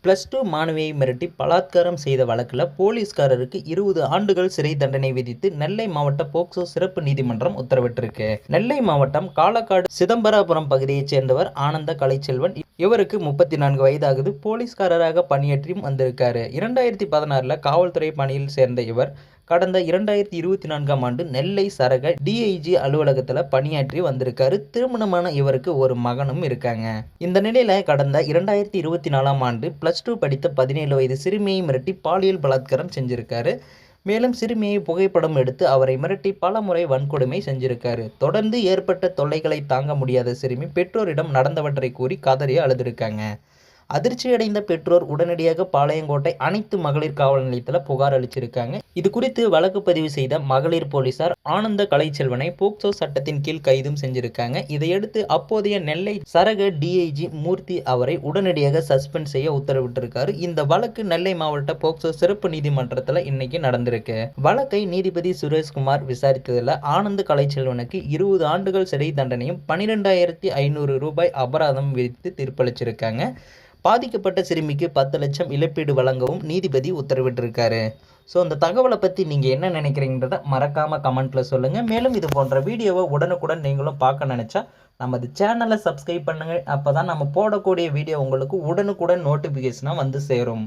+2 மாணவியை மிரட்டி பலாத்காரம் செய்த வழக்கில் போலீஸ்காரருக்கு 20 ஆண்டுகள் சிறை தண்டனை விதித்து நெல்லை மாவட்ட போக்சோ சிறப்பு நீதிமன்றம் உத்தரவிட்டிருக்கு. நெல்லை மாவட்டம் காலக்காடு சிதம்பராபுரம் பகுதியைச் சேர்ந்தவர் ஆனந்த கலைச்செல்வன். இவருக்கு 34 வயதாகுது. போலீஸ்காரராக பணியாற்றியும் வந்திருக்காரு. 2016 காவல்துறை பணியில் சேர்ந்த இவர் கடந்த 2024ஆம் ஆண்டு நெல்லை சரக டிஐஜி அலுவலகத்தில் பணியாற்றி வந்திருக்காரு. திருமணமான இவருக்கு ஒரு மகனும் இருக்காங்க. இந்த நிலையில கடந்த 2024ஆம் ஆண்டு +2 படித்த 17 வயது சிறுமியை மிரட்டி பாலியல் பலாத்காரம் செஞ்சிருக்காரு. மேலும் சிறுமியை புகைப்படம் எடுத்து அவரை மிரட்டி பல முறை வன்கொடுமை செஞ்சிருக்காரு. தொடர்ந்து ஏற்பட்ட தொல்லைகளை தாங்க முடியாத சிறுமி பெற்றோரிடம் நடந்தவற்றை கூறி கதறி அழுதுருக்காங்க. அதிர்ச்சியடைந்த பெற்றோர் உடனடியாக பாளையங்கோட்டை அனைத்து மகளிர் காவல் நிலையத்தில் புகார் அளிச்சிருக்காங்க. இது குறித்து வழக்கு பதிவு செய்த மகளிர் போலீசார் ஆனந்த கலைச்செல்வனை போக்சோ சட்டத்தின் கீழ் கைதும் செஞ்சிருக்காங்க. இதையடுத்து அப்போதைய நெல்லை சரக டிஐஜி மூர்த்தி அவரை உடனடியாக சஸ்பெண்ட் செய்ய உத்தரவிட்டிருக்காரு. இந்த வழக்கு நெல்லை மாவட்ட போக்சோ சிறப்பு நீதிமன்றத்தில் இன்னைக்கு நடந்திருக்கு. வழக்கை நீதிபதி சுரேஷ்குமார் விசாரித்ததில் ஆனந்த கலைச்செல்வனுக்கு 20 ஆண்டுகள் சிறை தண்டனையும் 12,500 ரூபாய் அபராதம் விதித்து தீர்ப்பளிச்சிருக்காங்க. பாதிக்கப்பட்ட சிறுமிக்கு 10 லட்சம் இழப்பீடு வழங்கவும் நீதிபதி உத்தரவிட்டிருக்காரு. ஸோ இந்த தகவலை பற்றி நீங்கள் என்ன நினைக்கிறீங்கன்றத மறக்காமல் கமெண்ட்டில் சொல்லுங்கள். மேலும் இது போன்ற வீடியோவை உடனுக்குடன் நீங்களும் பார்க்க நினச்சா நமது சேனலை சப்ஸ்கிரைப் பண்ணுங்கள். அப்போ தான் நம்ம போடக்கூடிய வீடியோ உங்களுக்கு உடனுக்குடன் நோட்டிஃபிகேஷனாக வந்து சேரும்.